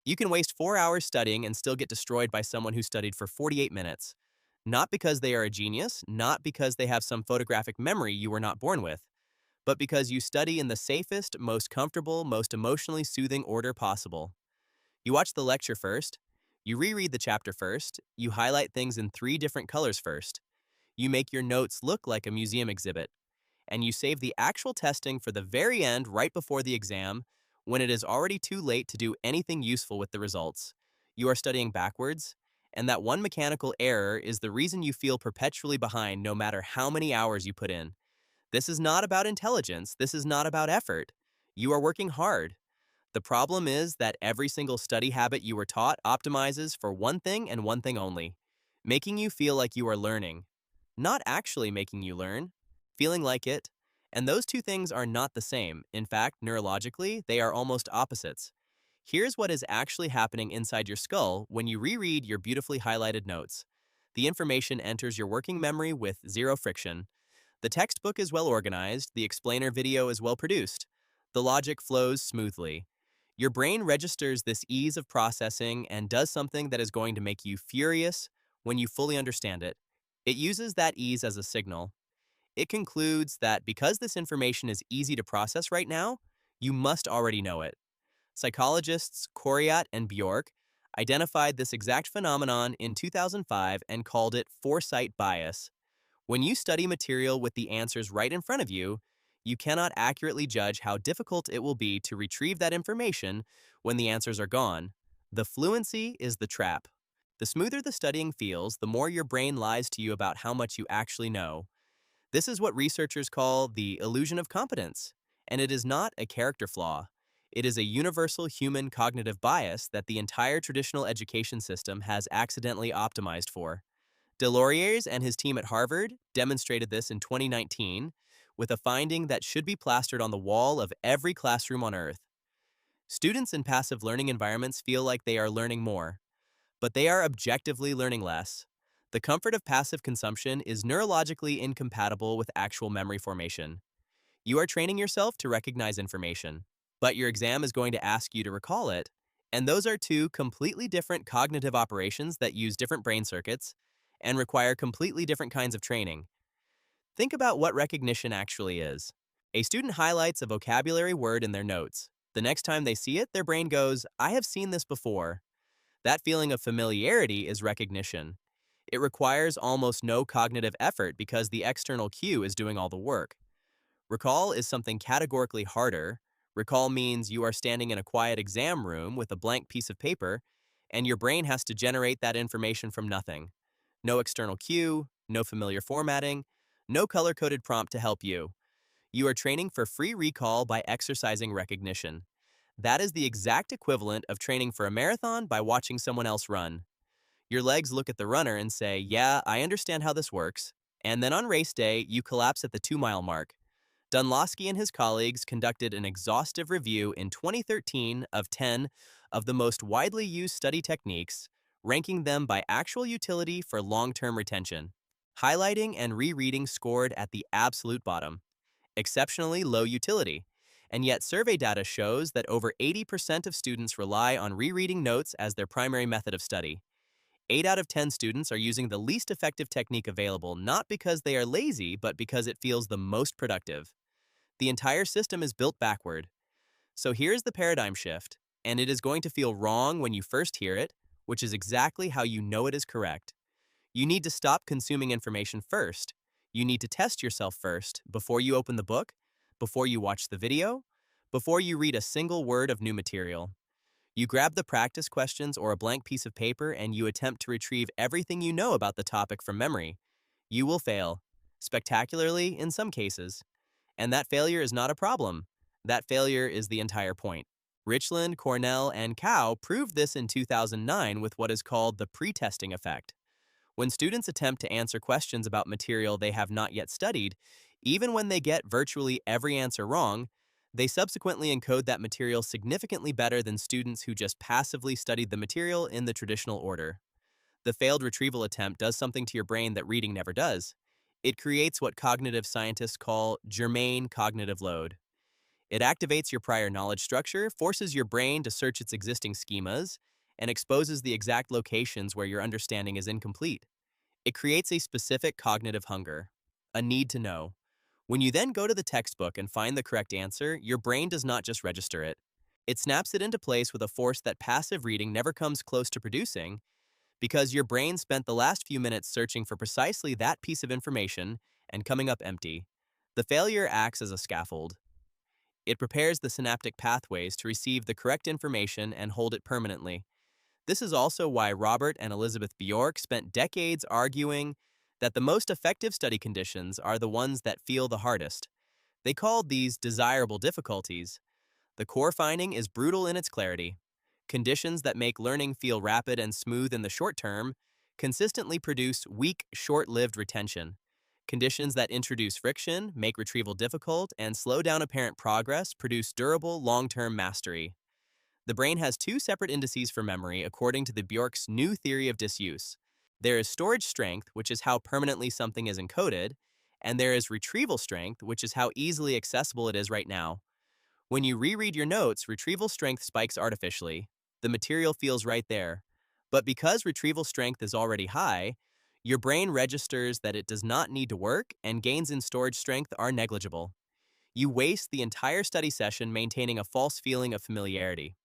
You can waste 4 hours studying and still get destroyed by someone who studied for 48 minutes. Not because they are a genius, not because they have some photographic memory you were not born with, but because you study in the safest, most comfortable, most emotionally soothing order possible. You watch the lecture first, you reread the chapter first, you highlight things in 3 different colors first, you make your notes look like a museum exhibit, and you save the actual testing for the very end right before the exam when it is already too late to do anything useful with the results. You are studying backwards, and that one mechanical error is the reason you feel perpetually behind no matter how many hours you put in. This is not about intelligence, this is not about effort. You are working hard. The problem is that every single study habit you were taught optimizes for one thing and one thing only, making you feel like you are learning, not actually making you learn, feeling like it. And those two things are not the same. In fact, neurologically, they are almost opposites. Here's what is actually happening inside your skull when you reread your beautifully highlighted notes. The information enters your working memory with zero friction. The textbook is well organized, the explainer video is well produced. The logic flows smoothly. Your brain registers this ease of processing and does something that is going to make you furious when you fully understand it. It uses that ease as a signal. It concludes that because this information is easy to process right now, you must already know it. Psychologists Coriat and Bjork identified this exact phenomenon in 2005 and called it foresight bias. When you study material with the answers right in front of you cannot accurately judge how difficult it will be to retrieve that information when the answers are gone. The fluency is the trap. The smoother the studying feels, the more your brain lies to you about how much you actually know. This is what researchers call the illusion of competence, and it is not a character flaw. It is a universal human cognitive bias that the entire traditional education system has accidentally optimized for. Deloriers and his team at Harvard demonstrated this in 2019 with a finding that should be plastered on the wall of every classroom on Earth. Students in passive learning environments feel like they are learning more, but they are objectively learning less. The comfort of passive consumption is neurologically incompatible with actual memory formation. You are training yourself to recognize information, but your exam is going to ask you to recall it, and those are two completely different cognitive operations that use different brain circuits and require completely different kinds of training. Think about what recognition actually is. A student highlights a vocabulary word in their notes. The next time they see it, their brain goes, I have seen this before. That feeling of familiarity is recognition. It requires almost no cognitive effort because the external cue is doing all the work. Recall is something categorically harder. Recall means you are standing in a quiet exam room with a blank piece of paper, and your brain has to generate that information from nothing. No external cue, no familiar formatting, no color-coded prompt to help you. You are training for free recall by exercising recognition. That is the exact equivalent of training for a marathon by watching someone else run. Your legs look at the runner and say, yeah, I understand how this works. And then on race day, you collapse at the 2-mile mark. Dunlosky and his colleagues conducted an exhaustive review in 2013 of 10 of the most widely used study techniques, ranking them by actual utility for long-term retention. Highlighting and rereading scored at the absolute bottom, exceptionally low utility. And yet survey data shows that over 80% of students rely on rereading notes as their primary method of study. 8 out of 10 students are using the least effective technique available, not because they are lazy, but because it feels the most productive. The entire system is built backward. So here's the paradigm shift, and it is going to feel wrong when you first hear it, which is exactly how you know it is correct. You need to stop consuming information first. You need to test yourself first before you open the book, before you watch the video, before you read a single word of new material. You grab the practice questions or a blank piece of paper and you attempt to retrieve everything you know about the topic from memory. You will fail, spectacularly in some cases. And that failure is not a problem. That failure is the entire point. Richland, Cornell, and Cow proved this in 2009 with what is called the pretesting effect. When students attempt to answer questions about material they have not yet studied, even when they get virtually every answer wrong, they subsequently encode that material significantly better than students who just passively studied the material in the traditional order. The failed retrieval attempt does something to your brain that reading never does. It creates what cognitive scientists call germane cognitive load. It activates your prior knowledge structure, forces your brain to search its existing schemas, and exposes the exact locations where your understanding is incomplete. It creates a specific cognitive hunger, a need to know. When you then go to the textbook and find the correct answer, your brain does not just register it. It snaps it into place with a force that passive reading never comes close to producing because your brain spent the last few minutes searching for precisely that piece of information and coming up empty. The failure acts as a scaffold. It prepares the synaptic pathways to receive the correct information and hold it permanently. This is also why Robert and Elizabeth Bjork spent decades arguing that the most effective study conditions are the ones that feel the hardest. They called these desirable difficulties. The core finding is brutal in its clarity. Conditions that make learning feel rapid and smooth in the short term consistently produce weak, short-lived retention. Conditions that introduce friction, make retrieval difficult, and slow down apparent progress produce durable, long-term mastery. The brain has two separate indices for memory according to the Bjork's new theory of disuse. There is storage strength, which is how permanently something is encoded, and there is retrieval strength, which is how easily accessible it is right now. When you reread your notes, retrieval strength spikes artificially. The material feels right there. But because retrieval strength is already high, your brain registers that it does not need to work, and gains in storage strength are negligible. You waste the entire study session maintaining a false feeling of familiarity.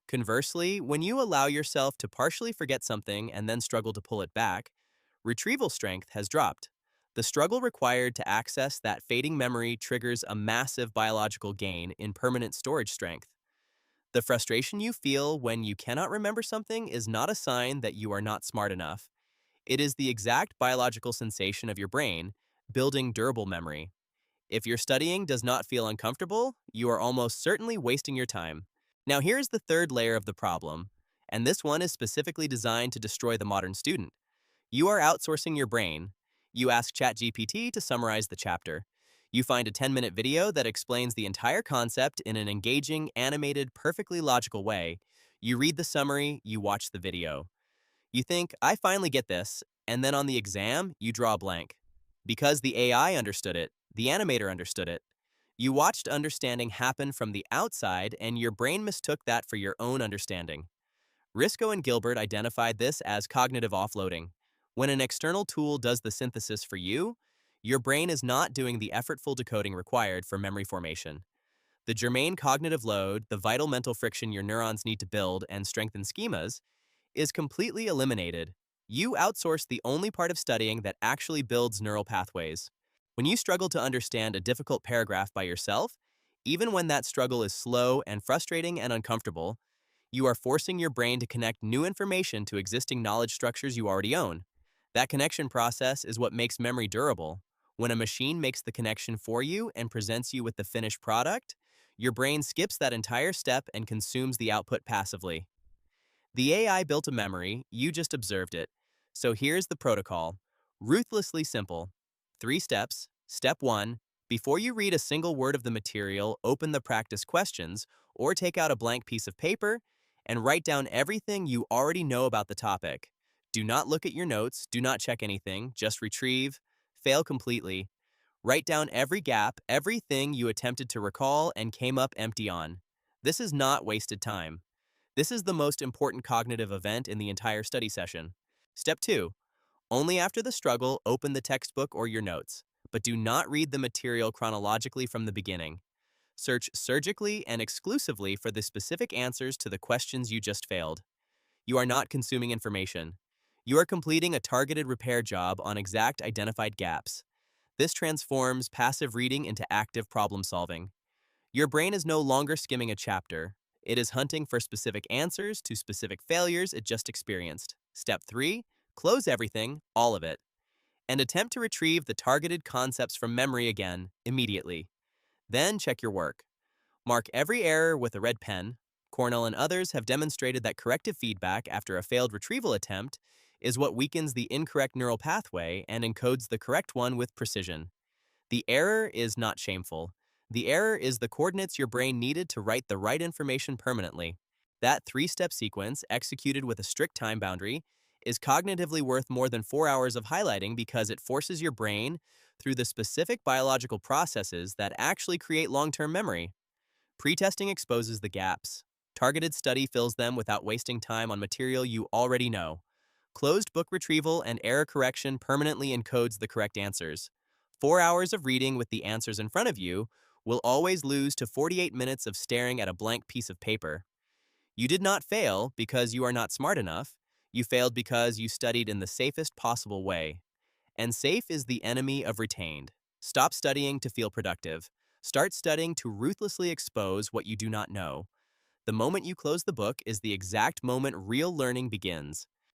Conversely, when you allow yourself to partially forget something and then struggle to pull it back, retrieval strength has dropped. The struggle required to access that fading memory triggers a massive biological gain in permanent storage strength. The frustration you feel when you cannot remember something is not a sign that you are not smart enough. It is the exact biological sensation of your brain building durable memory. If your studying does not feel uncomfortable, you are almost certainly wasting your time. Now here's the third layer of the problem, and this one is specifically designed to destroy the modern student. You are outsourcing your brain. You ask ChatGPT to summarize the chapter. You find a 10-minute video that explains the entire concept in an engaging, animated, perfectly logical way. You read the summary, you watch the video. You think, I finally get this, and then on the exam, you draw a blank. Because the AI understood it, the animator understood it. You watched understanding happen from the outside, and your brain mistook that for your own understanding. Risco and Gilbert identified this as cognitive offloading. When an external tool does the synthesis for you, your brain is not doing the effortful decoding required for memory formation. The germane cognitive load, the vital mental friction your neurons need to build and strengthen schemas, is completely eliminated. You outsource the only part of studying that actually builds neural pathways. When you struggle to understand a difficult paragraph by yourself, even when that struggle is slow and frustrating and uncomfortable, you are forcing your brain to connect new information to existing knowledge structures you already own. That connection process is what makes memory durable. When a machine makes the connection for you and presents you with the finished product, your brain skips that entire step and consumes the output passively. The AI built a memory, you just observed it. So here's the protocol. Ruthlessly simple. 3 steps. Step 1. Before you read a single word of the material, open the practice questions or take out a blank piece of paper and write down everything you already know about the topic. Do not look at your notes, do not check anything, just retrieve. Fail completely. Write down every gap, everything you attempted to recall and came up empty on. This is not wasted time. This is the most important cognitive event in the entire study session. Step 2. Only after the struggle, open the textbook or your notes, but do not read the material chronologically from the beginning. Search surgically and exclusively for the specific answers to the questions you just failed. You are not consuming information. You are completing a targeted repair job on exact identified gaps. This transforms passive reading into active problem solving. Your brain is no longer skimming a chapter. It is hunting for specific answers to specific failures it just experienced. Step 3. Close everything, all of it, and attempt to retrieve the targeted concepts from memory again, immediately. Then check your work. Mark every error with a red pen. Cornell and others have demonstrated that corrective feedback after a failed retrieval attempt is what weakens the incorrect neural pathway and encodes the correct one with precision. The error is not shameful. The error is the coordinates your brain needed to write the right information permanently. That 3-step sequence, executed with a strict time boundary, is cognitively worth more than 4 hours of highlighting because it forces your brain through the specific biological processes that actually create long-term memory. Pretesting exposes the gaps. Targeted study fills them without wasting time on material you already know. Closed book retrieval and error correction permanently encodes the correct answers. 4 hours of reading with the answers in front of you will always lose to 48 minutes of staring at a blank piece of paper. You did not fail because you are not smart enough. You failed because you studied in the safest possible way. And safe is the enemy of retained. Stop studying to feel productive. Start studying to ruthlessly expose what you do not know. The moment you close the book is the exact moment real learning begins.